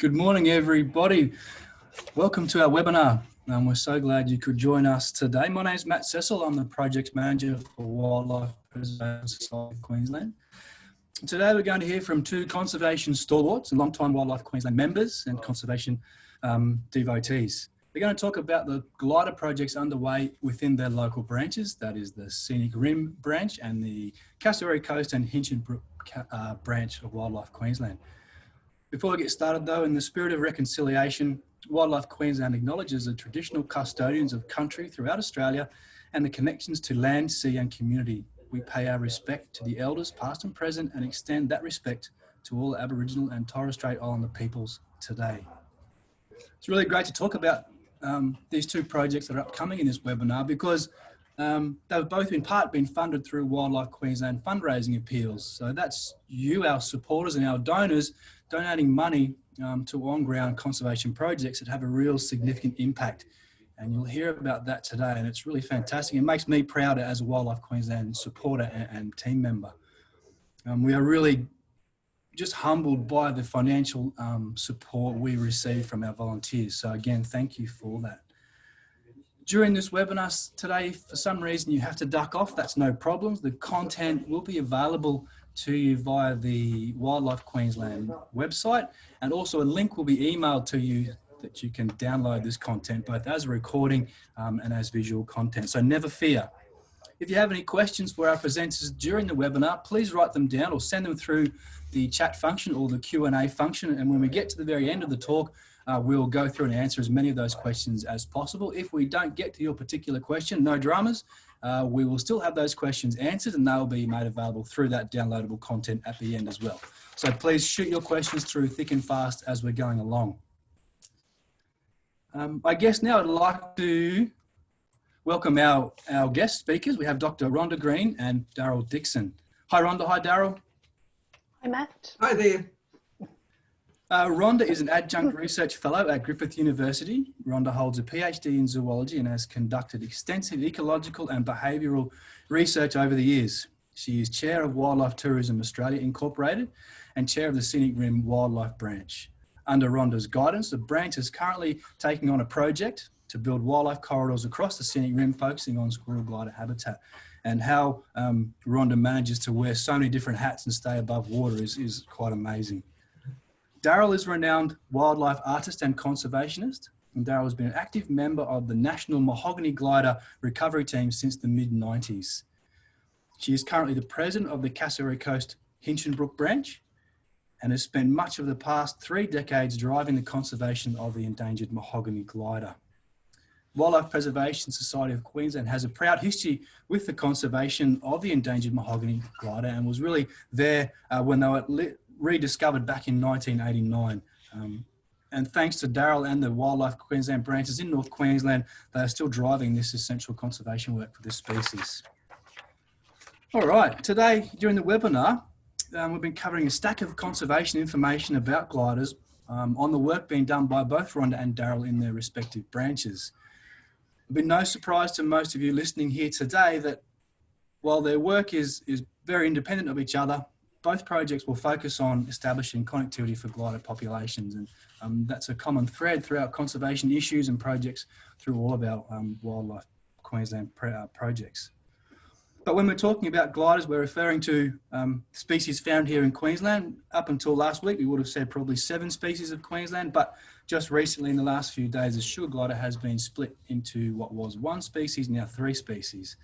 Good morning, everybody. Welcome to our webinar. We're so glad you could join us today. My name is Matt Cecil. I'm the Project Manager for Wildlife Preservation Society of Queensland. Today we're going to hear from two conservation stalwarts and long-time Wildlife Queensland members and conservation devotees. We're going to talk about the glider projects underway within their local branches, that is the Scenic Rim branch and the Cassowary Coast and Hinchinbrook branch of Wildlife Queensland. Before we get started though, in the spirit of reconciliation, Wildlife Queensland acknowledges the traditional custodians of country throughout Australia and the connections to land, sea and community. We pay our respect to the elders past and present and extend that respect to all Aboriginal and Torres Strait Islander peoples today. It's really great to talk about these two projects that are upcoming in this webinar because they've both in part been funded through Wildlife Queensland fundraising appeals. So that's you, our supporters and our donors, donating money to on-ground conservation projects that have a real significant impact. And you'll hear about that today, and it's really fantastic. It makes me proud as a Wildlife Queensland supporter and team member. We are really just humbled by the financial support we receive from our volunteers. So again, thank you for that. During this webinar today, if for some reason you have to duck off, that's no problems. The content will be available to you via the Wildlife Queensland website, and also a link will be emailed to you that you can download this content both as a recording and as visual content. So never fear. If you have any questions for our presenters during the webinar, please write them down or send them through the chat function or the Q&A function. And when we get to the very end of the talk, we'll go through and answer as many of those questions as possible. If we don't get to your particular question, no dramas. We will still have those questions answered and they'll be made available through that downloadable content at the end as well. So please shoot your questions through thick and fast as we're going along. I guess now I'd like to welcome our guest speakers. We have Dr. Rhonda Green and Daryl Dixon. Hi Rhonda, hi Daryl. Hi Matt. Hi there. Rhonda is an adjunct research fellow at Griffith University. Rhonda holds a PhD in zoology and has conducted extensive ecological and behavioural research over the years. She is chair of Wildlife Tourism Australia Incorporated and chair of the Scenic Rim Wildlife Branch. Under Rhonda's guidance, the branch is currently taking on a project to build wildlife corridors across the Scenic Rim, focusing on squirrel glider habitat. And how Rhonda manages to wear so many different hats and stay above water is quite amazing. Daryl is a renowned wildlife artist and conservationist, and Daryl has been an active member of the National Mahogany Glider recovery team since the mid-90s. She is currently the president of the Cassowary Coast Hinchinbrook branch and has spent much of the past 3 decades driving the conservation of the endangered mahogany glider. Wildlife Preservation Society of Queensland has a proud history with the conservation of the endangered mahogany glider and was really there when they were rediscovered back in 1989. And thanks to Daryl and the Wildlife Queensland branches in North Queensland, they are still driving this essential conservation work for this species. All right, today during the webinar, we've been covering a stack of conservation information about gliders on the work being done by both Rhonda and Daryl in their respective branches. It'll be no surprise to most of you listening here today that while their work is very independent of each other, both projects will focus on establishing connectivity for glider populations, and that's a common thread throughout conservation issues and projects through all of our Wildlife Queensland projects. But when we're talking about gliders, we're referring to species found here in Queensland. Up until last week, we would have said probably 7 species of Queensland, but just recently in the last few days, the sugar glider has been split into what was 1 species, now 3 species.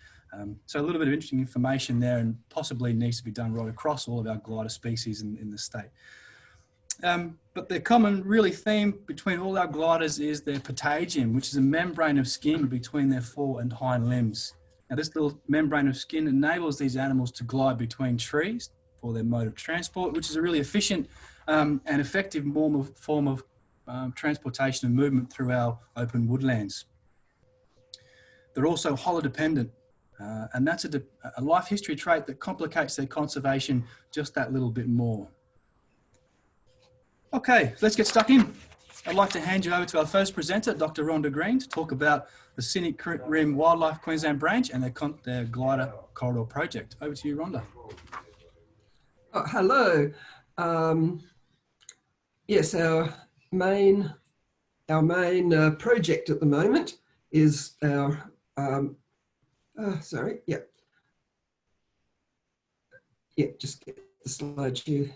So a little bit of interesting information there and possibly needs to be done right across all of our glider species in the state. But the common really theme between all our gliders is their patagium, which is a membrane of skin between their fore and hind limbs. Now this little membrane of skin enables these animals to glide between trees for their mode of transport, which is a really efficient and effective form of transportation and movement through our open woodlands. They're also holodependent. And that's a life history trait that complicates their conservation just that little bit more. Okay, let's get stuck in. I'd like to hand you over to our first presenter, Dr. Rhonda Green, to talk about the Scenic Rim Wildlife Queensland branch and their glider corridor project. Over to you, Rhonda. Oh, hello. Yes, our main project at the moment is our, just get the slide here.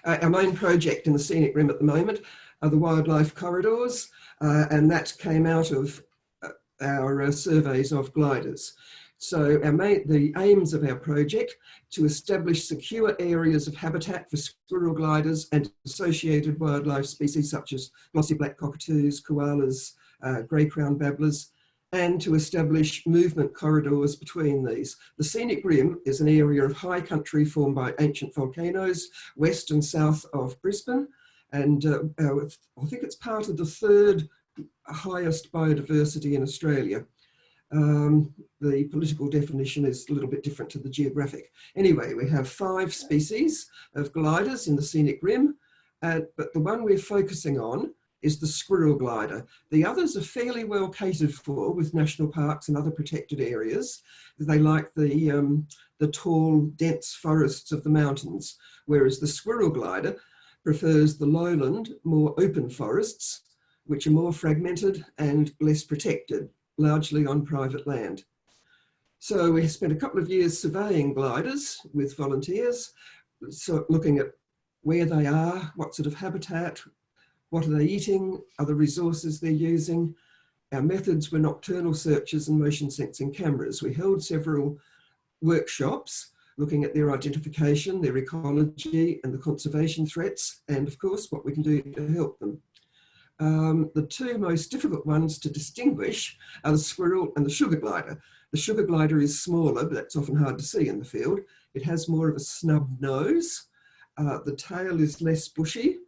Our main project in the scenic rim at the moment are the wildlife corridors, and that came out of our surveys of gliders. So the aims of our project to establish secure areas of habitat for squirrel gliders and associated wildlife species such as glossy black cockatoos, koalas, grey-crowned babblers, and to establish movement corridors between these. The scenic rim is an area of high country formed by ancient volcanoes west and south of Brisbane, and I think it's part of the third highest biodiversity in Australia. The political definition is a little bit different to the geographic. Anyway, we have 5 species of gliders in the scenic rim, but the one we're focusing on is the squirrel glider. The others are fairly well catered for with national parks and other protected areas. They like the tall, dense forests of the mountains, whereas the squirrel glider prefers the lowland, more open forests, which are more fragmented and less protected, largely on private land. So we spent a couple of years surveying gliders with volunteers, so looking at where they are, what sort of habitat, what are they eating, other resources they're using. Our methods were nocturnal searches and motion sensing cameras. We held several workshops looking at their identification, their ecology and the conservation threats, and of course what we can do to help them. The 2 most difficult ones to distinguish are the squirrel and the sugar glider. The sugar glider is smaller, but that's often hard to see in the field. It has more of a snub nose. The tail is less bushy.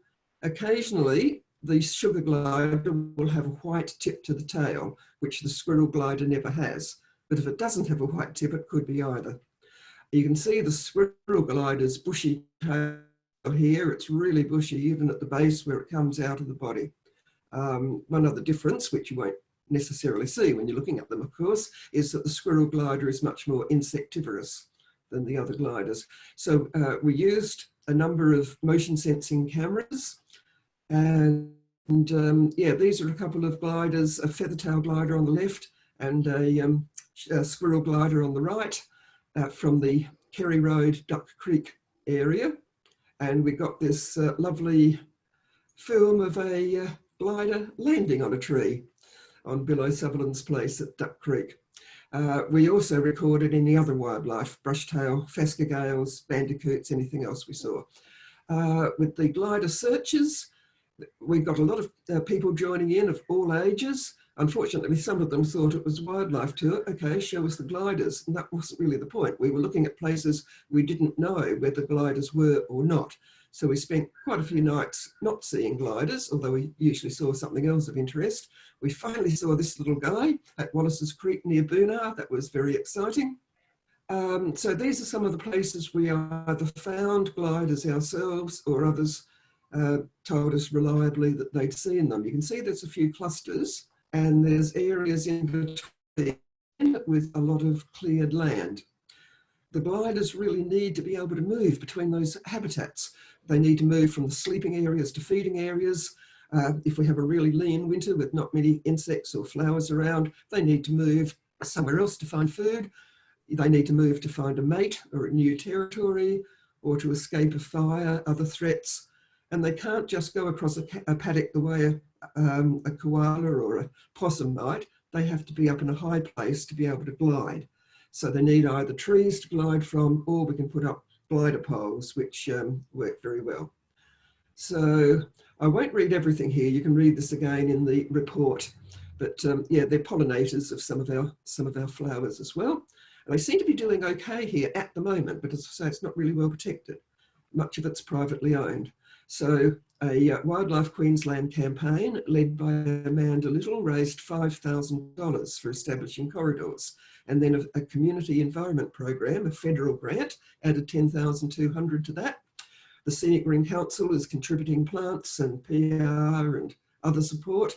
Occasionally, the sugar glider will have a white tip to the tail, which the squirrel glider never has. But if it doesn't have a white tip, it could be either. You can see the squirrel glider's bushy tail here. It's really bushy, even at the base where it comes out of the body. One other difference, which you won't necessarily see when you're looking at them, of course, is that the squirrel glider is much more insectivorous than the other gliders. So we used a number of motion sensing cameras, and these are a couple of gliders, a feathertail glider on the left and a squirrel glider on the right from the Kerry Road, Duck Creek area. And we got this lovely film of a glider landing on a tree on Bill O'Sutherland's place at Duck Creek. We also recorded any other wildlife, brushtail, phascogales, bandicoots, anything else we saw. With the glider searches, we got a lot of people joining in of all ages. Unfortunately, some of them thought it was a wildlife tour. Okay, show us the gliders. And that wasn't really the point. We were looking at places we didn't know whether gliders were or not. So we spent quite a few nights not seeing gliders, although we usually saw something else of interest. We finally saw this little guy at Wallace's Creek near Boonar. That was very exciting. So these are some of the places we either found gliders ourselves or others told us reliably that they'd seen them. You can see there's a few clusters and there's areas in between with a lot of cleared land. The gliders really need to be able to move between those habitats. They need to move from the sleeping areas to feeding areas. If we have a really lean winter with not many insects or flowers around, they need to move somewhere else to find food. They need to move to find a mate or a new territory or to escape a fire, other threats. And they can't just go across a paddock the way a koala or a possum might. They have to be up in a high place to be able to glide. So they need either trees to glide from, or we can put up glider poles, which work very well. So I won't read everything here. You can read this again in the report. But yeah, they're pollinators of some of our flowers as well. And they seem to be doing okay here at the moment, but as I say, it's not really well protected. Much of it's privately owned. So a Wildlife Queensland campaign led by Amanda Little raised $5,000 for establishing corridors. And then a community environment program, a federal grant, added $10,200 to that. The Scenic Rim Council is contributing plants and PR and other support.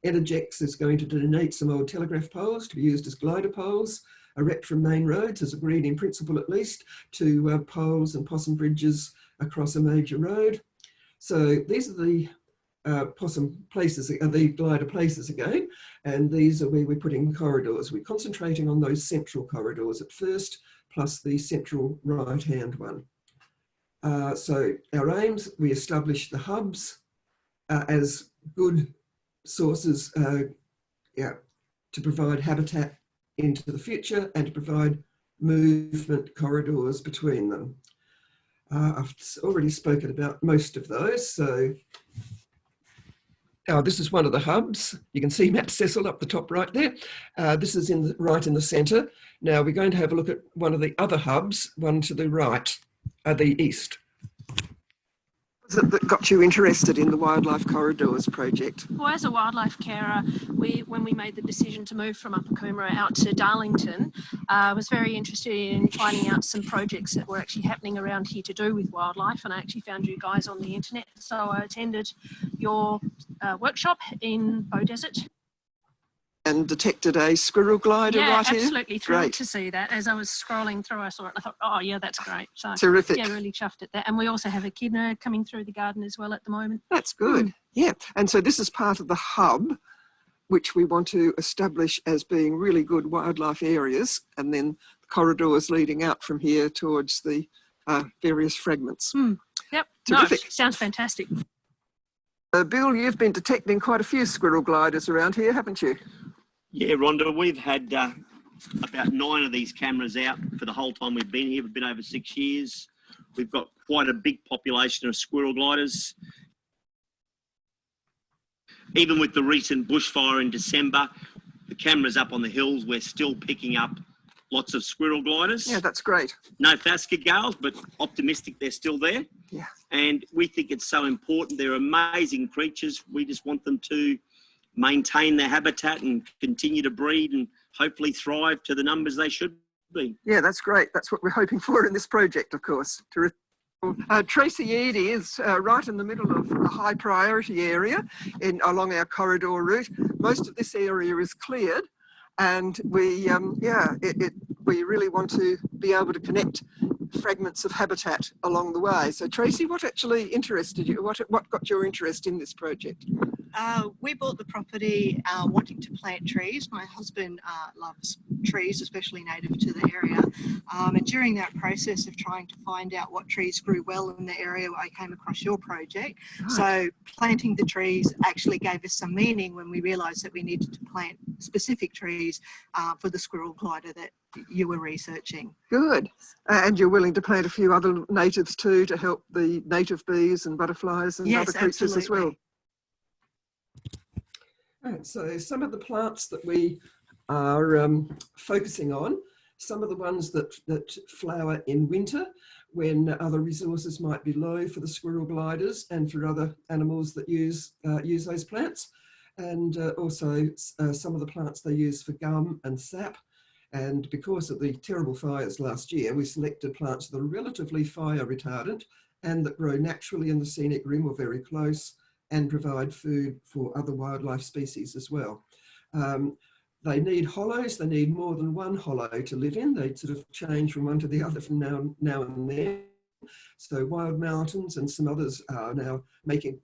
Energex is going to donate some old telegraph poles to be used as glider poles. A rep from Main Roads has agreed in principle at least to poles and possum bridges across a major road. So these are the possum places, the glider places again, and these are where we're putting corridors. We're concentrating on those central corridors at first, plus the central right-hand one. So our aims, we establish the hubs as good sources to provide habitat into the future and to provide movement corridors between them. I've already spoken about most of those. So this is one of the hubs. You can see Matt Cecil up the top right there. This is right in the centre. Now we're going to have a look at one of the other hubs, one to the right, the east. That got you interested in the Wildlife Corridors project? Well, as a wildlife carer, when we made the decision to move from Upper Coomera out to Darlington, I was very interested in finding out some projects that were actually happening around here to do with wildlife, and I actually found you guys on the internet. So I attended your workshop in Beaudesert. And detected a squirrel glider right here? Yeah, absolutely thrilled to see that. As I was scrolling through, I saw it and I thought, oh yeah, that's great. So, terrific. Yeah, really chuffed at that. And we also have echidna coming through the garden as well at the moment. That's good. Yeah. And so this is part of the hub, which we want to establish as being really good wildlife areas, and then the corridors leading out from here towards the various fragments. Yep. Terrific. No, sounds fantastic. Bill, you've been detecting quite a few squirrel gliders around here, haven't you? Yeah, Rhonda, we've had about 9 of these cameras out for the whole time we've been here. We've been over 6 years. We've got quite a big population of squirrel gliders. Even with the recent bushfire in December, the cameras up on the hills, we're still picking up lots of squirrel gliders. Yeah, that's great. No phascogales, but optimistic they're still there. Yeah. And we think it's so important. They're amazing creatures. We just want them to maintain their habitat and continue to breed and hopefully thrive to the numbers they should be. Yeah, that's great. That's what we're hoping for in this project, of course. Terrific. Tracy Eady is right in the middle of a high priority area along our corridor route. Most of this area is cleared, and we really want to be able to connect fragments of habitat along the way. So Tracy, what actually interested you? What got your interest in this project? We bought the property wanting to plant trees. My husband loves trees, especially native to the area. And during that process of trying to find out what trees grew well in the area, I came across your project. Right. So planting the trees actually gave us some meaning when we realised that we needed to plant specific trees for the squirrel glider that you were researching. Good. And you're willing to plant a few other natives too to help the native bees and butterflies and other creatures as well. Right, so some of the plants that we are focusing on, some of the ones that flower in winter when other resources might be low for the squirrel gliders and for other animals that use those plants, and also some of the plants they use for gum and sap. And because of the terrible fires last year, we selected plants that are relatively fire retardant and that grow naturally in the scenic rim or very close, and provide food for other wildlife species as well. They need hollows, they need more than one hollow to live in. They sort of change from one to the other from now and then. So Wild Mountains and some others are now making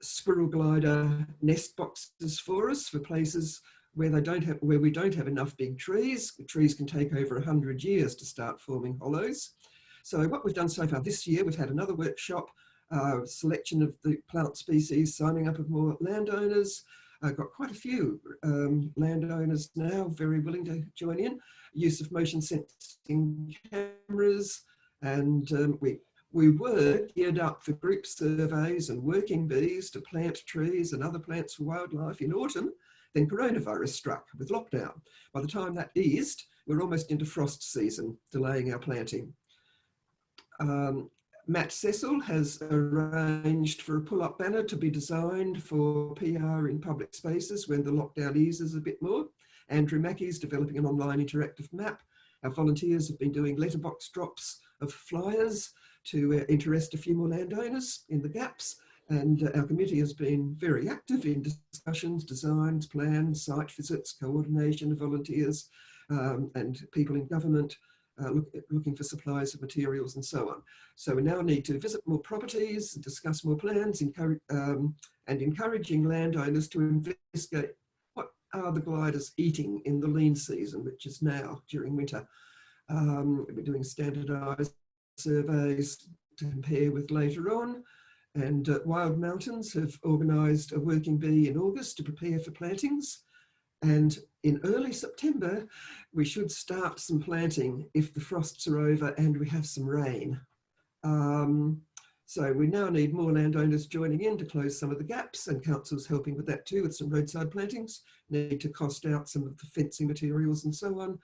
squirrel glider nest boxes for us for places where we don't have enough big trees. The trees can take over 100 years to start forming hollows. So what we've done so far this year, we've had another workshop, selection of the plant species, signing up of more landowners. Got quite a few landowners now very willing to join in. Use of motion sensing cameras, and we were geared up for group surveys and working bees to plant trees and other plants for wildlife in autumn. Then coronavirus struck with lockdown. By the time that eased, we're almost into frost season, delaying our planting. Matt Cecil has arranged for a pull-up banner to be designed for PR in public spaces when the lockdown eases a bit more. Andrew Mackey's developing an online interactive map. Our volunteers have been doing letterbox drops of flyers to interest a few more landowners in the gaps. And our committee has been very active in discussions, designs, plans, site visits, coordination of volunteers and people in government looking for supplies of materials and so on. So we now need to visit more properties, discuss more plans, and encouraging landowners to investigate what are the gliders eating in the lean season, which is now during winter. We're doing standardised surveys to compare with later on. And Wild Mountains have organised a working bee in August to prepare for plantings. And in early September, we should start some planting if the frosts are over and we have some rain. So we now need more landowners joining in to close some of the gaps, and council's helping with that too, with some roadside plantings. Need to cost out some of the fencing materials and so on.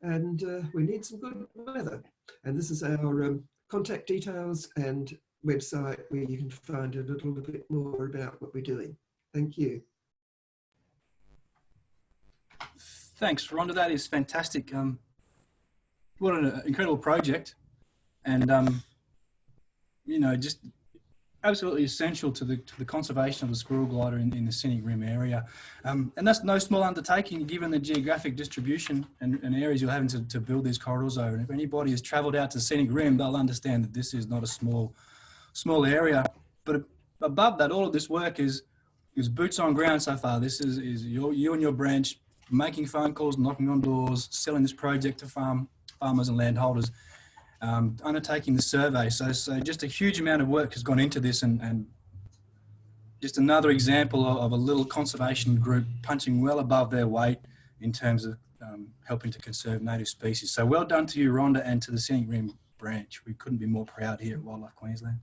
And we need some good weather. And this is our contact details and website where you can find a little bit more about what we're doing. Thank you. Thanks, Rhonda. That is fantastic. What an incredible project, and you know, just absolutely essential to the conservation of the squirrel glider in the scenic rim area. And that's no small undertaking given the geographic distribution and areas you're having to build these corridors over. And if anybody has travelled out to the scenic rim, they'll understand that this is not a small area. But above that, all of this work is boots on ground so far. This is you and your branch making phone calls, knocking on doors, selling this project to farmers and landholders, undertaking the survey. So just a huge amount of work has gone into this, and just another example of a little conservation group punching well above their weight in terms of helping to conserve native species. So well done to you, Rhonda, and to the Scenic Rim branch. We couldn't be more proud here at Wildlife Queensland.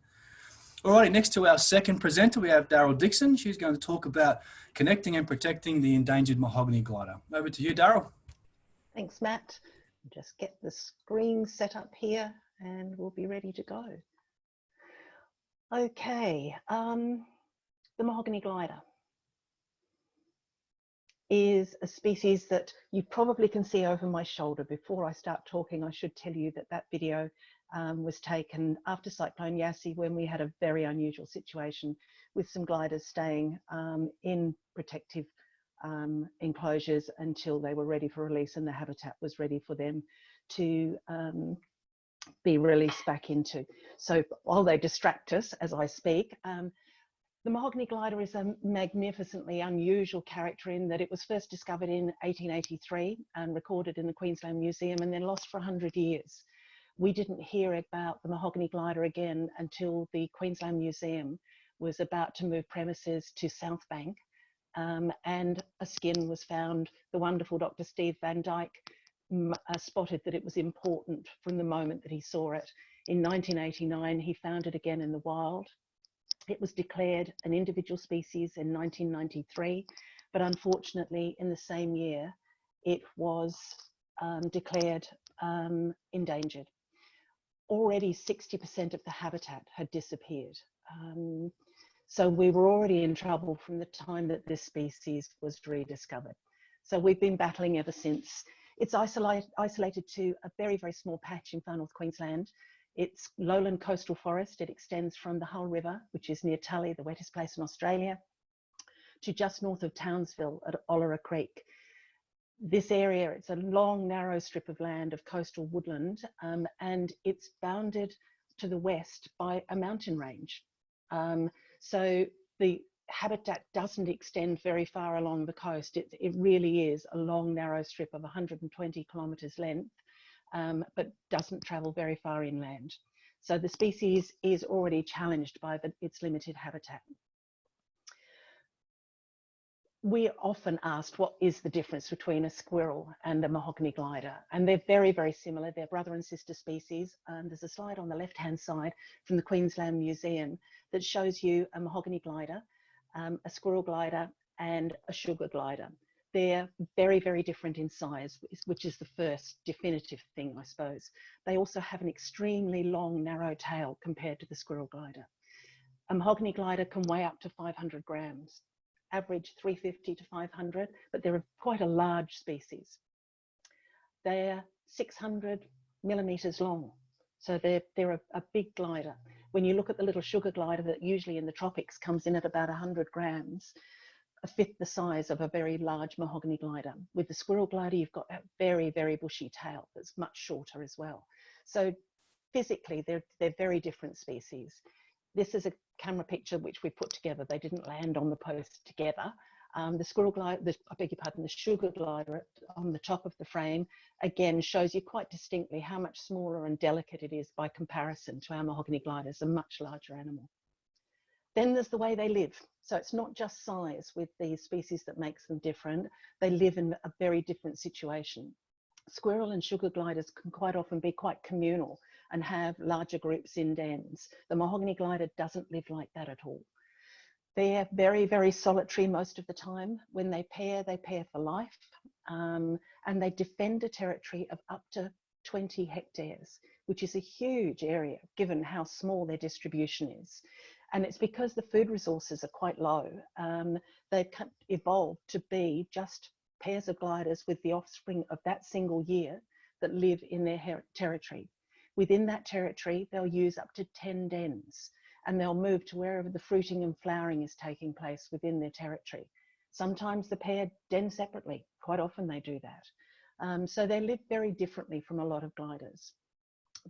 Alrighty, next to our second presenter, we have Daryl Dixon. She's going to talk about connecting and protecting the endangered mahogany glider. Over to you, Daryl. Thanks, Matt. Just get the screen set up here and we'll be ready to go. Okay, the mahogany glider is a species that you probably can see over my shoulder. Before I start talking, I should tell you that that video was taken after Cyclone Yassi, when we had a very unusual situation with some gliders staying in protective enclosures until they were ready for release and the habitat was ready for them to be released back into. So while they distract us as I speak, the mahogany glider is a magnificently unusual character in that it was first discovered in 1883 and recorded in the Queensland Museum and then lost for 100 years. We didn't hear about the mahogany glider again until the Queensland Museum was about to move premises to South Bank, and a skin was found. The wonderful Dr. Steve Van Dyke spotted that it was important from the moment that he saw it. In 1989, he found it again in the wild. It was declared an individual species in 1993, but unfortunately in the same year, it was declared endangered. Already 60% of the habitat had disappeared. So we were already in trouble from the time that this species was rediscovered. So we've been battling ever since. It's isolated to a very, very small patch in far north Queensland. It's lowland coastal forest. It extends from the Hull River, which is near Tully, the wettest place in Australia, to just north of Townsville at Olera Creek. This area, it's a long, narrow strip of land of coastal woodland, and it's bounded to the west by a mountain range. So the habitat doesn't extend very far along the coast. It really is a long, narrow strip of 120 kilometres length, but doesn't travel very far inland. So the species is already challenged by its limited habitat. We're often asked, what is the difference between a squirrel and a mahogany glider? And they're very, very similar. They're brother and sister species. There's a slide on the left-hand side from the Queensland Museum that shows you a mahogany glider, a squirrel glider, and a sugar glider. They're very, very different in size, which is the first definitive thing, I suppose. They also have an extremely long, narrow tail compared to the squirrel glider. A mahogany glider can weigh up to 500 grams. Average 350 to 500, but they're quite a large species. They're 600 millimeters long, so they're a big glider. When you look at the little sugar glider that usually in the tropics comes in at about 100 grams, a fifth the size of a very large mahogany glider. With the squirrel glider, you've got that very, very bushy tail that's much shorter as well. So physically, they're very different species. This is a camera picture which we put together. They didn't land on the post together. The squirrel glider, I beg your pardon, the sugar glider on the top of the frame, again, shows you quite distinctly how much smaller and delicate it is by comparison to our mahogany gliders, a much larger animal. Then there's the way they live. So it's not just size with these species that makes them different. They live in a very different situation. Squirrel and sugar gliders can quite often be quite communal and have larger groups in dens. The mahogany glider doesn't live like that at all. They're very, very solitary most of the time. When they pair for life, and they defend a territory of up to 20 hectares, which is a huge area given how small their distribution is. And it's because the food resources are quite low. They've evolved to be just pairs of gliders with the offspring of that single year that live in their territory. Within that territory, they'll use up to 10 dens, and they'll move to wherever the fruiting and flowering is taking place within their territory. Sometimes the pair den separately. Quite often they do that. So they live very differently from a lot of gliders.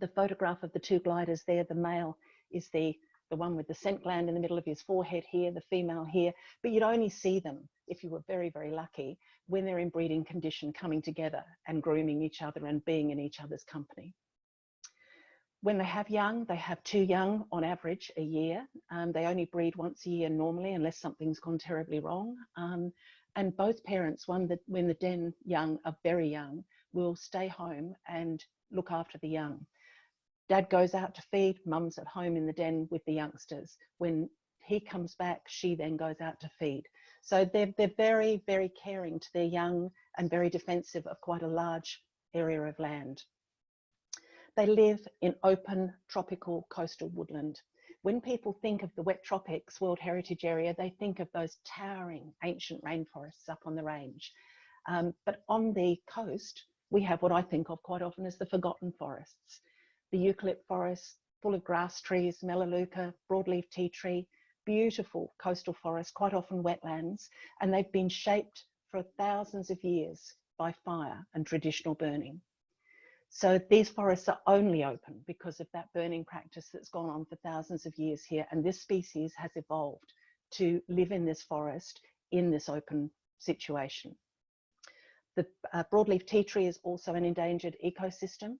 The photograph of the two gliders there, the male is the one with the scent gland in the middle of his forehead here, the female here, but you'd only see them, if you were very, very lucky, when they're in breeding condition, coming together and grooming each other and being in each other's company. When they have young, they have 2 young on average a year. They only breed once a year normally, unless something's gone terribly wrong. And both parents, when the den young are very young, will stay home and look after the young. Dad goes out to feed, mum's at home in the den with the youngsters. When he comes back, she then goes out to feed. So they're very, very caring to their young and very defensive of quite a large area of land. They live in open, tropical, coastal woodland. When people think of the wet tropics, World Heritage Area, they think of those towering ancient rainforests up on the range. But on the coast, we have what I think of quite often as the forgotten forests. The eucalypt forest, full of grass trees, melaleuca, broadleaf tea tree, beautiful coastal forests, quite often wetlands, and they've been shaped for thousands of years by fire and traditional burning. So these forests are only open because of that burning practice that's gone on for thousands of years here, and this species has evolved to live in this forest in this open situation. The broadleaf tea tree is also an endangered ecosystem.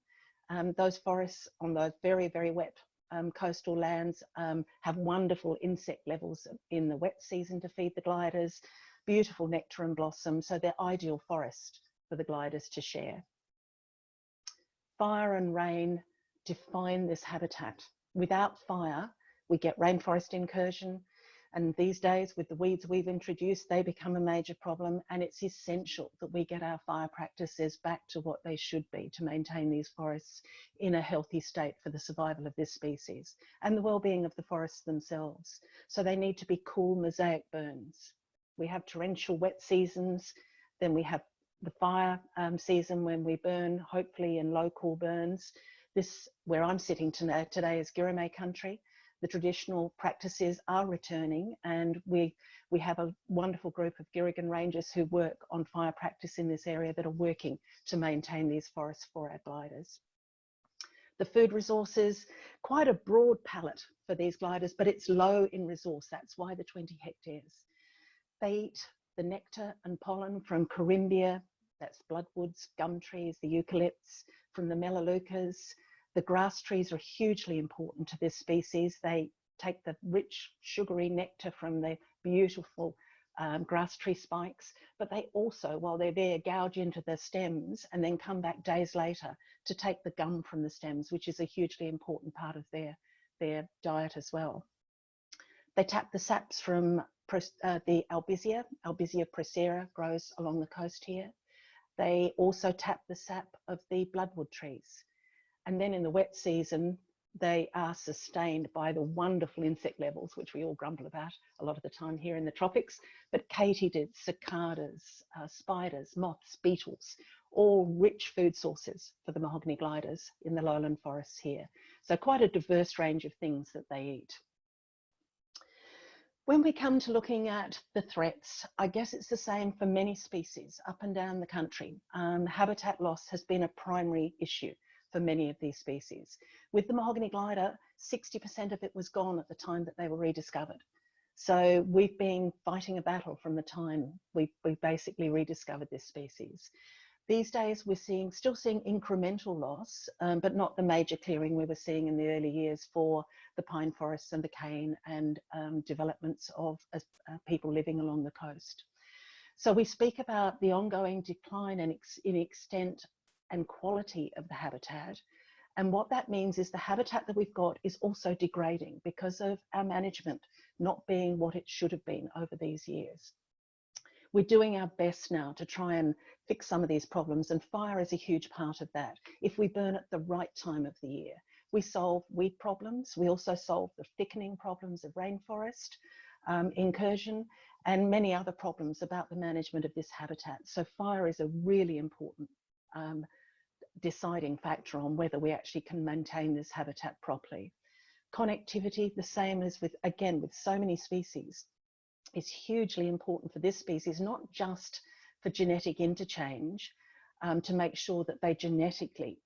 Those forests on those very, very wet coastal lands have wonderful insect levels in the wet season to feed the gliders, beautiful nectar and blossom, so they're ideal forest for the gliders to share. Fire and rain define this habitat. Without fire, we get rainforest incursion, and these days with the weeds we've introduced, they become a major problem, and it's essential that we get our fire practices back to what they should be to maintain these forests in a healthy state for the survival of this species and the well-being of the forests themselves. So they need to be cool mosaic burns. We have torrential wet seasons, then we have the fire season when we burn, hopefully in low cool burns. This, where I'm sitting today is Girramay country. The traditional practices are returning, and we have a wonderful group of Girragan rangers who work on fire practice in this area that are working to maintain these forests for our gliders. The food resources, quite a broad palette for these gliders, but it's low in resource. That's why the 20 hectares. They eat the nectar and pollen from corymbia, that's bloodwoods, gum trees, the eucalypts, from the melaleucas. The grass trees are hugely important to this species. They take the rich, sugary nectar from the beautiful grass tree spikes, but they also, while they're there, gouge into the stems and then come back days later to take the gum from the stems, which is a hugely important part of their diet as well. They tap the saps from the albizia. Albizia procera grows along the coast here. They also tap the sap of the bloodwood trees. And then in the wet season, they are sustained by the wonderful insect levels, which we all grumble about a lot of the time here in the tropics, but katydids, cicadas, spiders, moths, beetles, all rich food sources for the mahogany gliders in the lowland forests here. So quite a diverse range of things that they eat. When we come to looking at the threats, I guess it's the same for many species up and down the country. Habitat loss has been a primary issue for many of these species. With the Mahogany Glider, 60% of it was gone at the time that they were rediscovered. So we've been fighting a battle from the time we basically rediscovered this species. These days we're still seeing incremental loss, but not the major clearing we were seeing in the early years for the pine forests and the cane and developments of people living along the coast. So we speak about the ongoing decline in extent and quality of the habitat. And what that means is the habitat that we've got is also degrading because of our management not being what it should have been over these years. We're doing our best now to try and fix some of these problems, and fire is a huge part of that. If we burn at the right time of the year, we solve weed problems. We also solve the thickening problems of rainforest incursion and many other problems about the management of this habitat. So fire is a really important deciding factor on whether we actually can maintain this habitat properly. Connectivity, the same as with, again, with so many species, is hugely important for this species, not just for genetic interchange to make sure that they genetically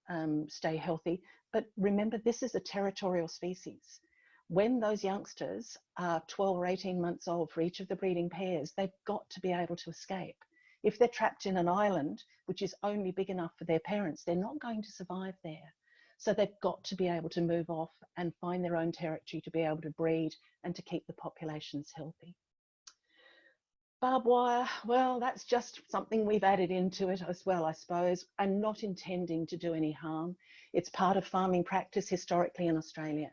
stay healthy, but remember, this is a territorial species. When those youngsters are 12 or 18 months old for each of the breeding pairs, they've got to be able to escape. If they're trapped in an island, which is only big enough for their parents, they're not going to survive there. So they've got to be able to move off and find their own territory to be able to breed and to keep the populations healthy. Barbed wire, well, that's just something we've added into it as well, I suppose, and not intending to do any harm. It's part of farming practice historically in Australia,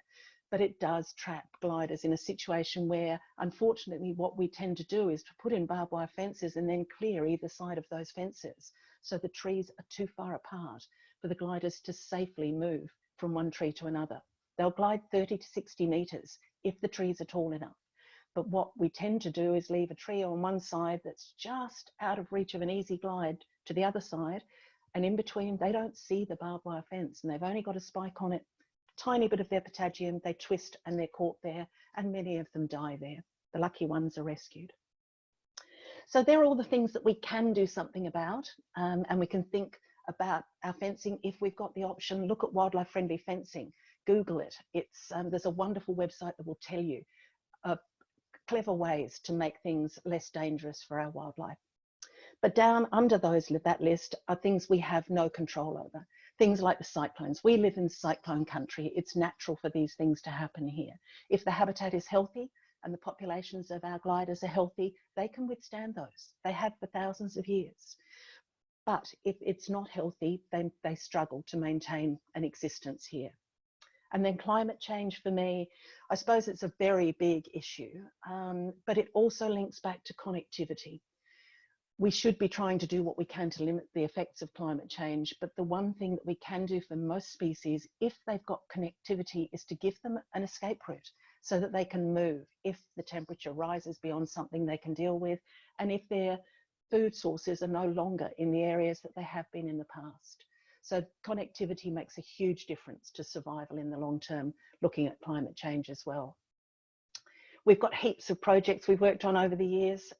but it does trap gliders in a situation where, unfortunately, what we tend to do is to put in barbed wire fences and then clear either side of those fences. So the trees are too far apart for the gliders to safely move from one tree to another. They'll glide 30 to 60 metres if the trees are tall enough. But what we tend to do is leave a tree on one side that's just out of reach of an easy glide to the other side, and in between they don't see the barbed wire fence and they've only got a spike on it, tiny bit of their patagium, they twist and they're caught there, and many of them die there. The lucky ones are rescued. So they're all the things that we can do something about, and we can think about our fencing if we've got the option. Look at wildlife friendly fencing, Google it. There's a wonderful website that will tell you clever ways to make things less dangerous for our wildlife. But down under that list are things we have no control over. Things like the cyclones. We live in cyclone country. It's natural for these things to happen here. If the habitat is healthy and the populations of our gliders are healthy, they can withstand those. They have for thousands of years. But if it's not healthy, then they struggle to maintain an existence here. And then climate change, for me, I suppose it's a very big issue, but it also links back to connectivity. We should be trying to do what we can to limit the effects of climate change, but the one thing that we can do for most species, if they've got connectivity, is to give them an escape route so that they can move if the temperature rises beyond something they can deal with, and if their food sources are no longer in the areas that they have been in the past. So connectivity makes a huge difference to survival in the long term, looking at climate change as well. We've got heaps of projects we've worked on over the years.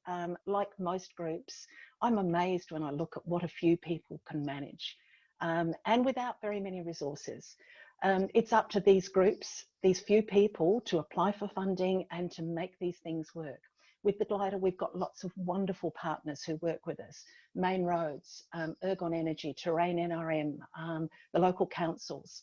Like most groups, I'm amazed when I look at what a few people can manage, and without very many resources. It's up to these groups, these few people, to apply for funding and to make these things work. With the Glider, we've got lots of wonderful partners who work with us. Main Roads, Ergon Energy, Terrain NRM, the local councils,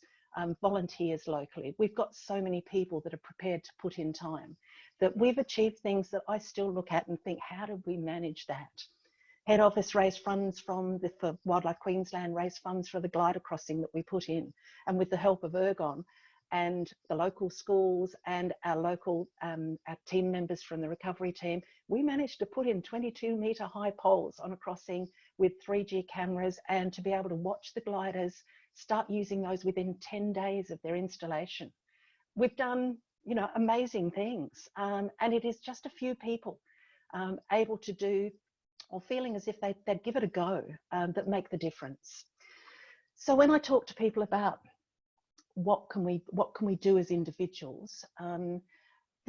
volunteers locally. We've got so many people that are prepared to put in time that we've achieved things that I still look at and think, how did we manage that? Head Office raised funds for Wildlife Queensland, raised funds for the glider crossing that we put in. And with the help of Ergon, and the local schools and our local our team members from the recovery team, we managed to put in 22-metre high poles on a crossing with 3G cameras, and to be able to watch the gliders start using those within 10 days of their installation. We've done, you know, amazing things, and it is just a few people able to do, or feeling as if they'd give it a go, that make the difference. So when I talk to people about what can we do as individuals,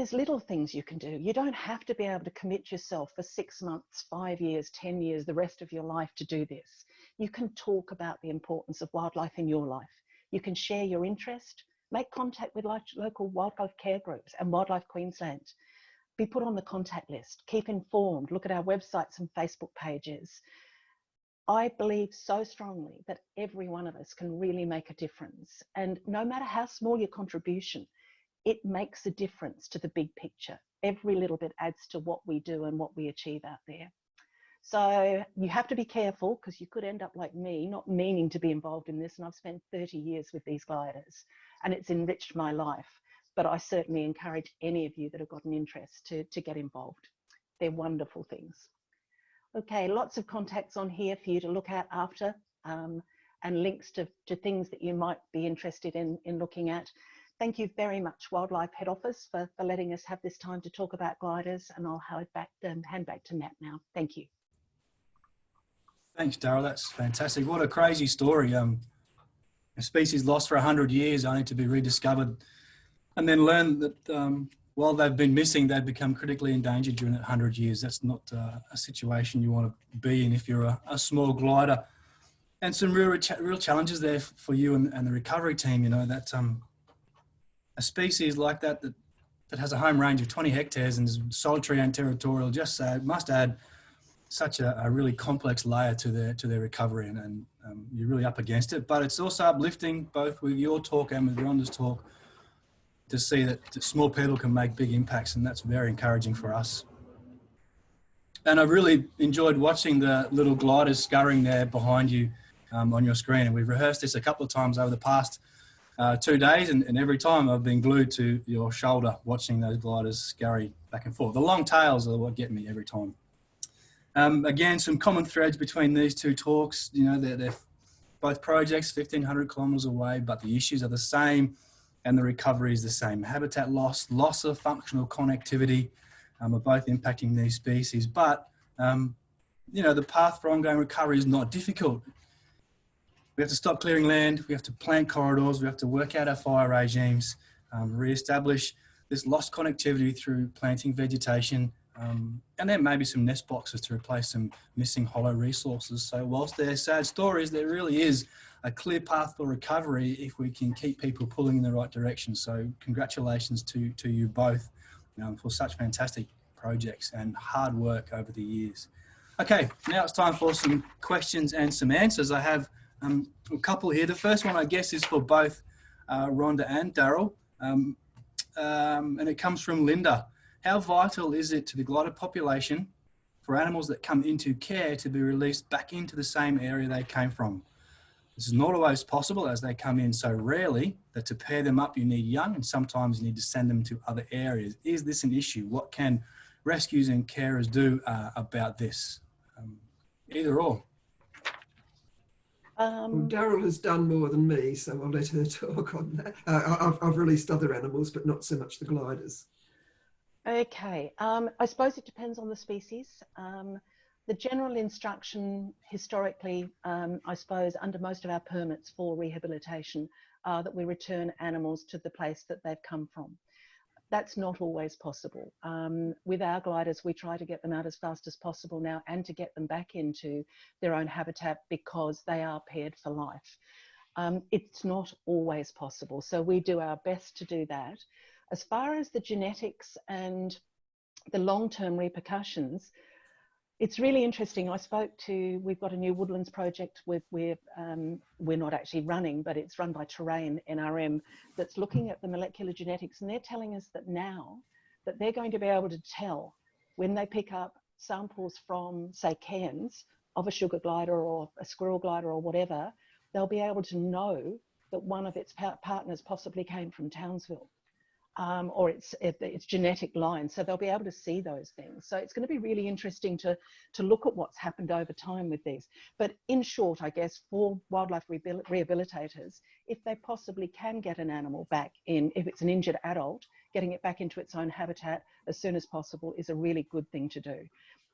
there's little things you can do. You don't have to be able to commit yourself for 6 months, 5 years, 10 years, the rest of your life to do this. You can talk about the importance of wildlife in your life. You can share your interest, make contact with local wildlife care groups and Wildlife Queensland. Be put on the contact list, keep informed, look at our websites and Facebook pages. I believe so strongly that every one of us can really make a difference. And no matter how small your contribution, it makes a difference to the big picture. Every little bit adds to what we do and what we achieve out there. So you have to be careful, because you could end up like me, not meaning to be involved in this. And I've spent 30 years with these gliders and it's enriched my life. But I certainly encourage any of you that have got an interest to get involved. They're wonderful things. Okay, lots of contacts on here for you to look at after, and links to things that you might be interested in looking at. Thank you very much, Wildlife Head Office, for letting us have this time to talk about gliders, and I'll hand back to Matt now. Thank you. Thanks, Daryl. That's fantastic. What a crazy story. A species lost for 100 years only to be rediscovered, and then learn that while they've been missing, they've become critically endangered during that 100 years. That's not a situation you want to be in if you're a small glider. And some real challenges there for you and the recovery team, you know, that a species like that has a home range of 20 hectares and is solitary and territorial must add such a really complex layer to their recovery, and you're really up against it. But it's also uplifting, both with your talk and with Rhonda's talk, to see that small people can make big impacts, and that's very encouraging for us. And I've really enjoyed watching the little gliders scurrying there behind you on your screen, and we've rehearsed this a couple of times over the past 2 days, and every time I've been glued to your shoulder watching those gliders scurry back and forth. The long tails are what get me every time. Again, some common threads between these two talks. You know, they're both projects 1,500 kilometres away, but the issues are the same and the recovery is the same. Habitat loss of functional connectivity are both impacting these species. But, you know, the path for ongoing recovery is not difficult. We have to stop clearing land, we have to plant corridors, we have to work out our fire regimes, re-establish this lost connectivity through planting vegetation, and then maybe some nest boxes to replace some missing hollow resources. So whilst they're sad stories, there really is a clear path for recovery if we can keep people pulling in the right direction. So congratulations to you both for such fantastic projects and hard work over the years. Okay, now it's time for some questions and some answers. I have a couple here. The first one, I guess, is for both Rhonda and Daryl, and it comes from Linda. How vital is it to the glider population for animals that come into care to be released back into the same area they came from? This is not always possible, as they come in so rarely that to pair them up you need young, and sometimes you need to send them to other areas. Is this an issue? What can rescues and carers do about this? Either or. Well, Daryl has done more than me, so I'll let her talk on that. I've released other animals, but not so much the gliders. Okay, I suppose it depends on the species. The general instruction historically, I suppose, under most of our permits for rehabilitation are that we return animals to the place that they've come from. That's not always possible. With our gliders, we try to get them out as fast as possible now and to get them back into their own habitat because they are paired for life. It's not always possible, so we do our best to do that. As far as the genetics and the long-term repercussions, it's really interesting. We've got a new woodlands project we're not actually running, but it's run by Terrain NRM, that's looking at the molecular genetics, and they're telling us that now that they're going to be able to tell when they pick up samples from, say, Cairns of a sugar glider or a squirrel glider or whatever, they'll be able to know that one of its partners possibly came from Townsville. Or its genetic line, so they'll be able to see those things. So it's going to be really interesting to look at what's happened over time with these. But in short, I guess, for wildlife rehabilitators, if they possibly can get an animal back in, if it's an injured adult, getting it back into its own habitat as soon as possible is a really good thing to do.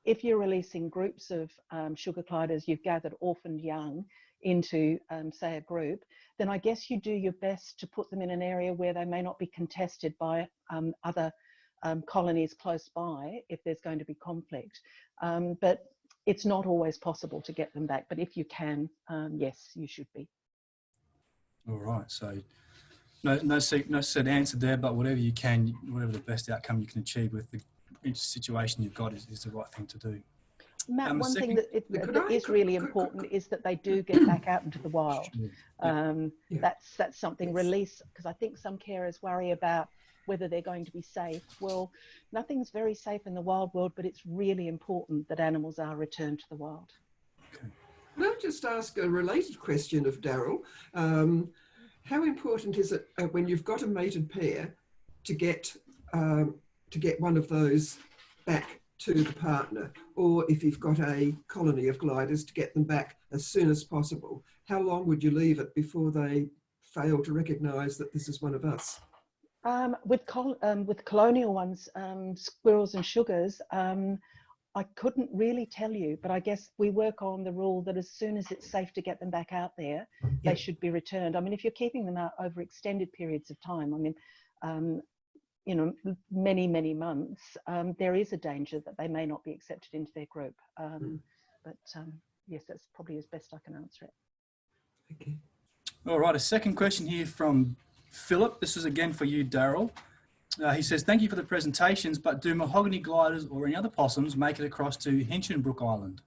If you're releasing groups of sugar gliders, you've gathered orphaned young into, say, a group, then I guess you do your best to put them in an area where they may not be contested by other colonies close by if there's going to be conflict. But it's not always possible to get them back. But if you can, yes, you should be. All right. So no set answer there, but whatever you can, whatever the best outcome you can achieve with each situation you've got is the right thing to do. Matt, one thing that is really important is that they do get back out into the wild. That's something, release, because I think some carers worry about whether they're going to be safe. Well, nothing's very safe in the wild world, but it's really important that animals are returned to the wild. Okay. Can I just ask a related question of Daryl? How important is it when you've got a mated pair to get one of those back to the partner, or if you've got a colony of gliders, to get them back as soon as possible? How long would you leave it before they fail to recognise that this is one of us? With colonial ones, squirrels and sugars, I couldn't really tell you, but I guess we work on the rule that as soon as it's safe to get them back out there, they should be returned. I mean, if you're keeping them out over extended periods of time, I mean, you know, many months, there is a danger that they may not be accepted into their group. But yes, that's probably as best I can answer it. Okay. All right, a second question here from Philip. This is again for you, Daryl. He says, thank you for the presentations, but do mahogany gliders or any other possums make it across to Hinchinbrook Island?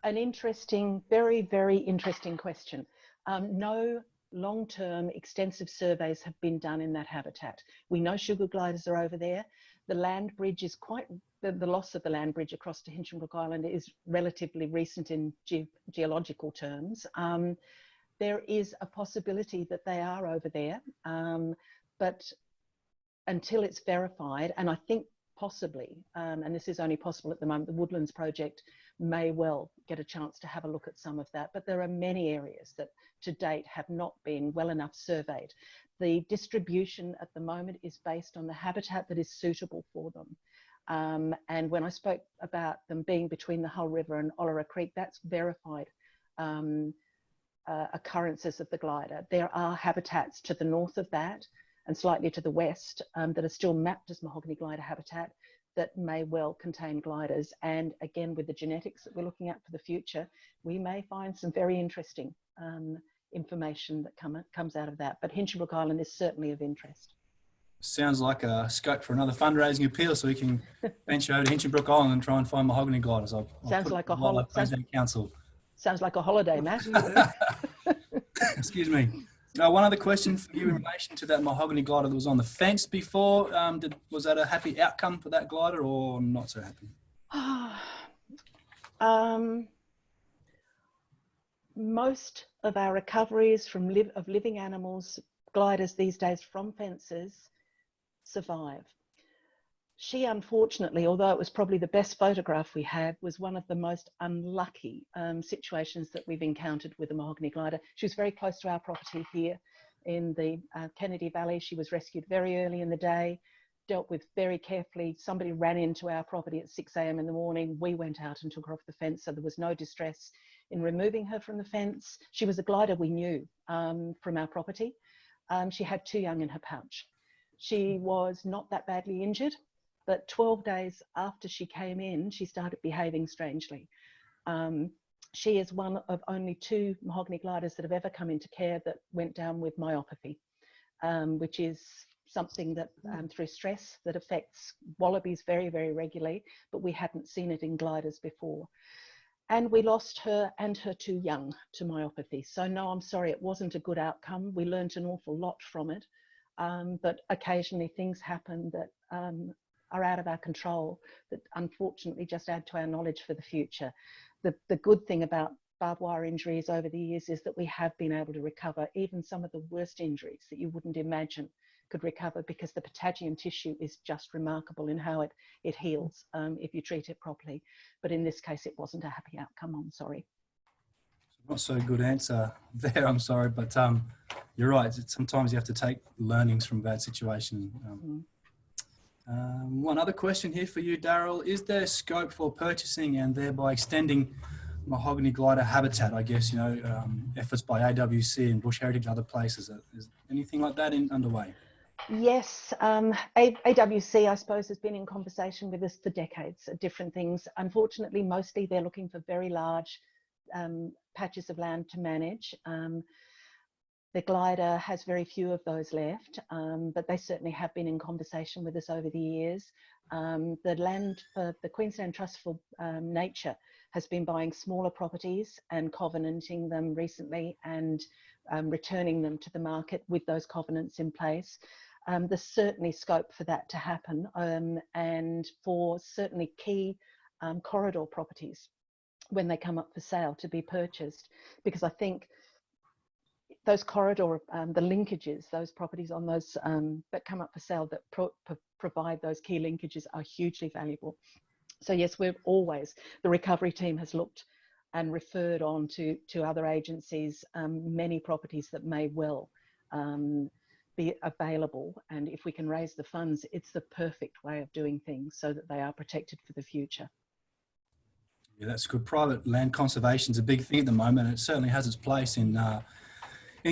An interesting, very interesting question. No long-term extensive surveys have been done in that habitat. We know sugar gliders are over there. The land bridge is the loss of the land bridge across to Hinchinbrook Island is relatively recent in geological terms. There is a possibility that they are over there, but until it's verified, and I think possibly, and this is only possible at the moment, the Woodlands Project may well get a chance to have a look at some of that, but there are many areas that to date have not been well enough surveyed. The distribution at the moment is based on the habitat that is suitable for them. And when I spoke about them being between the Hull River and Olera Creek, that's verified occurrences of the glider. There are habitats to the north of that and slightly to the west that are still mapped as mahogany glider habitat that may well contain gliders. And again, with the genetics that we're looking at for the future, we may find some very interesting information that comes out of that. But Hinchinbrook Island is certainly of interest. Sounds like a scope for another fundraising appeal, so we can venture over to Hinchinbrook Island and try and find mahogany gliders. Sounds like a holiday, Matt. Excuse me. One other question for you in relation to that mahogany glider that was on the fence before. Was that a happy outcome for that glider or not so happy? Most of our recoveries from living animals, gliders these days from fences, survive. She unfortunately, although it was probably the best photograph we had, was one of the most unlucky situations that we've encountered with the mahogany glider. She was very close to our property here in the Kennedy Valley. She was rescued very early in the day, dealt with very carefully. Somebody ran into our property at 6 a.m. in the morning. We went out and took her off the fence, so there was no distress in removing her from the fence. She was a glider we knew from our property. She had 2 young in her pouch. She was not that badly injured, but 12 days after she came in, she started behaving strangely. She is one of only 2 mahogany gliders that have ever come into care that went down with myopathy, which is something that through stress that affects wallabies very regularly, but we hadn't seen it in gliders before. And we lost her and her 2 young to myopathy. So no, I'm sorry, it wasn't a good outcome. We learned an awful lot from it, but occasionally things happen that are out of our control that unfortunately just add to our knowledge for the future. The good thing about barbed wire injuries over the years is that we have been able to recover even some of the worst injuries that you wouldn't imagine could recover, because the patagium tissue is just remarkable in how it heals if you treat it properly. But in this case, it wasn't a happy outcome, I'm sorry. Not so good answer there, I'm sorry, but you're right. Sometimes you have to take learnings from bad situations. One other question here for you, Daryl. Is there scope for purchasing and thereby extending mahogany glider habitat? I guess, you know, efforts by AWC and Bush Heritage and other places. Is anything like that underway? Yes, AWC, I suppose, has been in conversation with us for decades at different things. Unfortunately, mostly they're looking for very large patches of land to manage. The glider has very few of those left, but they certainly have been in conversation with us over the years. The land for the Queensland Trust for Nature has been buying smaller properties and covenanting them recently and returning them to the market with those covenants in place. There's certainly scope for that to happen, and for certainly key corridor properties when they come up for sale to be purchased, because I think those corridor, the linkages, those properties on those that come up for sale that provide those key linkages are hugely valuable. So yes, we've always, the recovery team has looked and referred on to other agencies, many properties that may well be available, and if we can raise the funds, it's the perfect way of doing things so that they are protected for the future. Yeah, that's good. Private land conservation is a big thing at the moment, and it certainly has its place in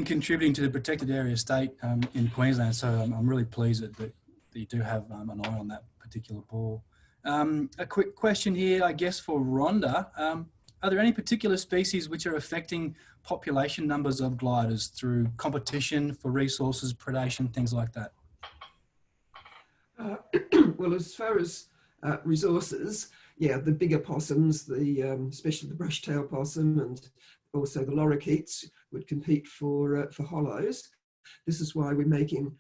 contributing to the protected area state in Queensland. So I'm really pleased that you do have an eye on that particular ball. A quick question here, I guess, for Rhonda. Are there any particular species which are affecting population numbers of gliders through competition for resources, predation, things like that? Well, as far as resources, yeah, the bigger possums, especially the brush-tail possum and also the lorikeets would compete for hollows. This is why we're making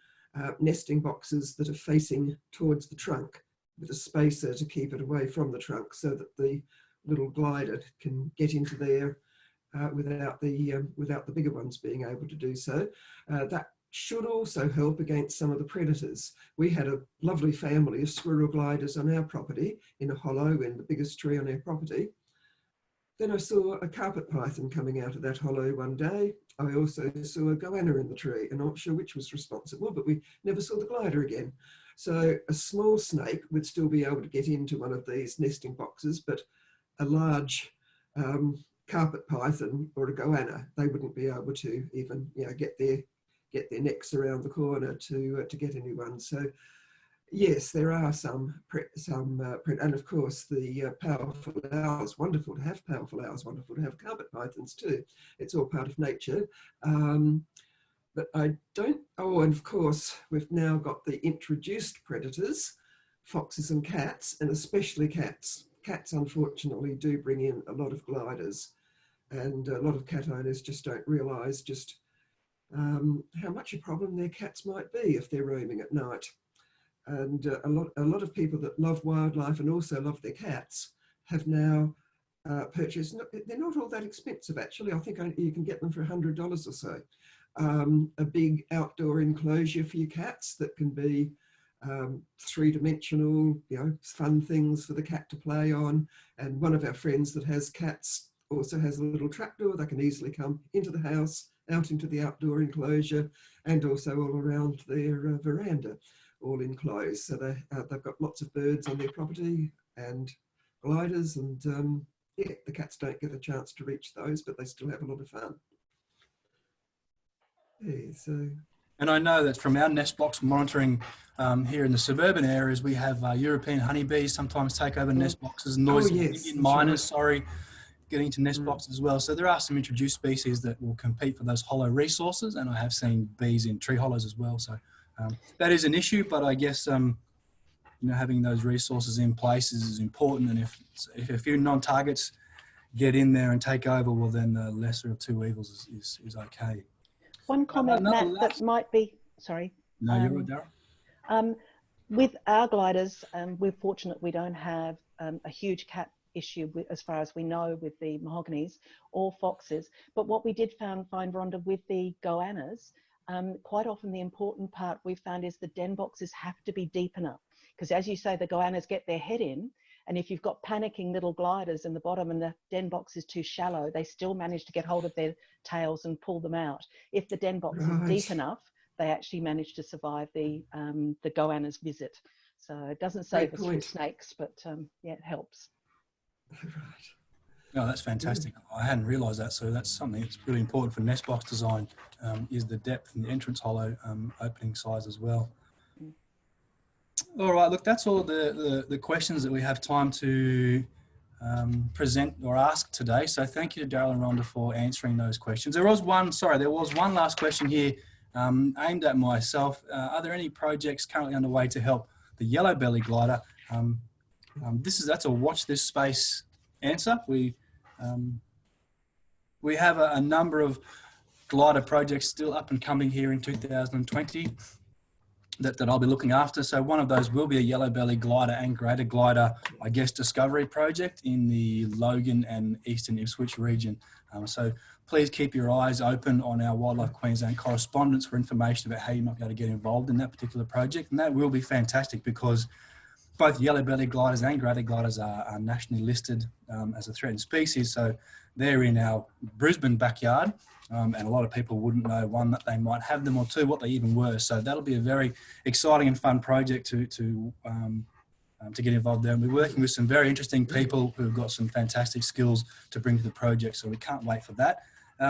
nesting boxes that are facing towards the trunk with a spacer to keep it away from the trunk so that the little glider can get into there without the bigger ones being able to do so. That should also help against some of the predators. We had a lovely family of squirrel gliders on our property in a hollow in the biggest tree on our property. Then I saw a carpet python coming out of that hollow one day. I also saw a goanna in the tree, and I'm not sure which was responsible, but we never saw the glider again. So a small snake would still be able to get into one of these nesting boxes, but a large carpet python or a goanna, they wouldn't be able to even, you know, get their necks around the corner to get anyone. So yes, there are some, and of course the powerful owls, wonderful to have powerful owls, wonderful to have carpet pythons too. It's all part of nature. But I don't, oh, and of course we've now got the introduced predators, foxes and cats, and especially cats. Cats unfortunately do bring in a lot of gliders, and a lot of cat owners just don't realise just how much a problem their cats might be if they're roaming at night. And a lot of people that love wildlife and also love their cats have now purchased, they're not all that expensive actually, I think you can get them for $100 or so. A big outdoor enclosure for your cats that can be three-dimensional, you know, fun things for the cat to play on. And one of our friends that has cats also has a little trapdoor. They can easily come into the house, out into the outdoor enclosure, and also all around their veranda, all enclosed. So they've got lots of birds on their property and gliders, and yeah, the cats don't get a chance to reach those, but they still have a lot of fun. Yeah, so. And I know that from our nest box monitoring here in the suburban areas, we have European honeybees sometimes take over nest boxes, noisy Indian miners, sorry, getting into nest boxes as well. So there are some introduced species that will compete for those hollow resources, and I have seen bees in tree hollows as well. So that is an issue, but I guess you know, having those resources in place is important, and if a few non-targets get in there and take over, well then the lesser of two evils is okay. One comment, Matt, that might be, sorry. No, you're right, Darryl. With our gliders, we're fortunate we don't have a huge cat issue as far as we know with the mahoganies or foxes. But what we did find, Rhonda, with the goannas, quite often the important part we found is the den boxes have to be deep enough. Because as you say, the goannas get their head in, and if you've got panicking little gliders in the bottom and the den box is too shallow, they still manage to get hold of their tails and pull them out. If the den box is deep enough, they actually manage to survive the goanna's visit. So it doesn't save us from snakes, but yeah, it helps. Right. Oh, that's fantastic. I hadn't realised that. So that's something that's really important for nest box design, is the depth and the entrance hollow opening size as well. All right, look, that's all the questions that we have time to present or ask today. So thank you to Daryl and Rhonda for answering those questions. There was one last question here aimed at myself. Are there any projects currently underway to help the yellow belly glider? That's a watch this space answer. We have a number of glider projects still up and coming here in 2020 that I'll be looking after. So one of those will be a yellow belly glider and greater glider, I guess, discovery project in the Logan and Eastern Ipswich region. So please keep your eyes open on our Wildlife Queensland correspondence for information about how you might be able to get involved in that particular project. And that will be fantastic because both yellow belly gliders and greater gliders are nationally listed as a threatened species. So they're in our Brisbane backyard. And a lot of people wouldn't know, one, that they might have them, or two, what they even were. So that'll be a very exciting and fun project to get involved there. And we're working with some very interesting people who've got some fantastic skills to bring to the project. So we can't wait for that.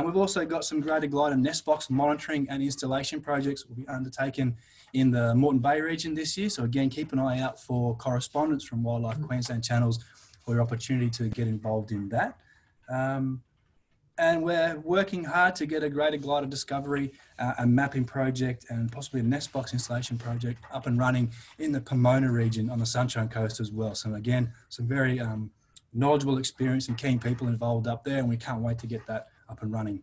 We've also got some greater glider nest box monitoring and installation projects will be undertaken in the Moreton Bay region this year. So again, keep an eye out for correspondence from Wildlife Queensland channels for your opportunity to get involved in that. And we're working hard to get a greater glider discovery, a mapping project, and possibly a nest box installation project up and running in the Pomona region on the Sunshine Coast as well. So again, some very knowledgeable, experienced and keen people involved up there, and we can't wait to get that up and running.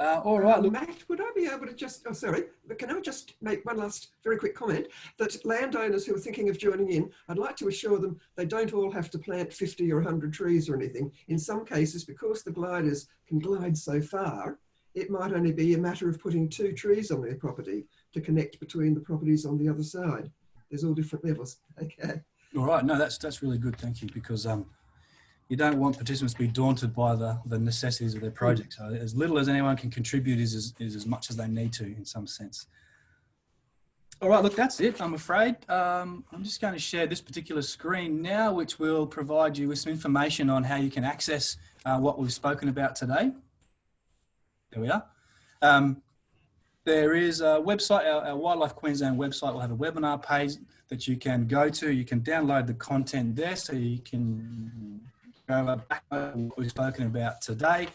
All right, look. Matt, would I be able to just, but can I just make one last very quick comment that landowners who are thinking of joining in, I'd like to assure them they don't all have to plant 50 or 100 trees or anything. In some cases, because the gliders can glide so far, it might only be a matter of putting 2 trees on their property to connect between the properties on the other side. There's all different levels. Okay. All right, no, that's really good, thank you, because you don't want participants to be daunted by the necessities of their project. So as little as anyone can contribute is as much as they need to in some sense. All right, look, that's it, I'm afraid. I'm just going to share this particular screen now, which will provide you with some information on how you can access what we've spoken about today. There we are. There is a website, our Wildlife Queensland website will have a webinar page that you can go to. You can download the content there so you can go back to what we've spoken about today.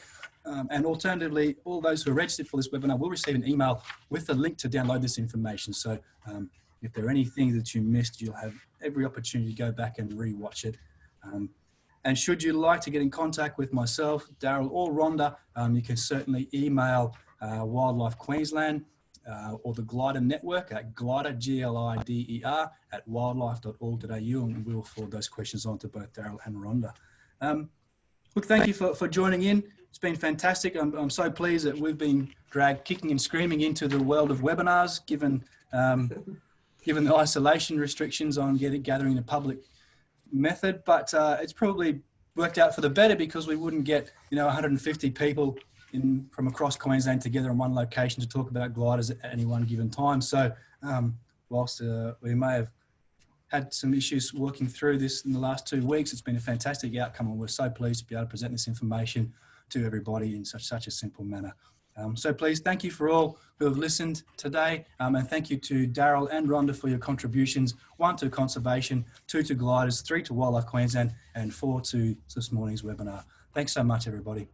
And alternatively, all those who are registered for this webinar will receive an email with a link to download this information. So if there are any things that you missed, you'll have every opportunity to go back and re-watch it. And should you like to get in contact with myself, Daryl or Rhonda, you can certainly email Wildlife Queensland or the Glider Network at glider, G-L-I-D-E-R, at wildlife.org.au, and we'll forward those questions on to both Daryl and Rhonda. Look, thank you for joining in. It's been fantastic. I'm so pleased that we've been dragged kicking and screaming into the world of webinars, given the isolation restrictions on gathering in a public method. But it's probably worked out for the better because we wouldn't get 150 people from across Queensland together in one location to talk about gliders at any one given time. So whilst we may have had some issues working through this in the last 2 weeks, it's been a fantastic outcome, and we're so pleased to be able to present this information to everybody in such a simple manner. So please, thank you for all who have listened today, and thank you to Daryl and Rhonda for your contributions, 1 to conservation, 2 to gliders, 3 to Wildlife Queensland, and 4 to this morning's webinar. Thanks so much, everybody.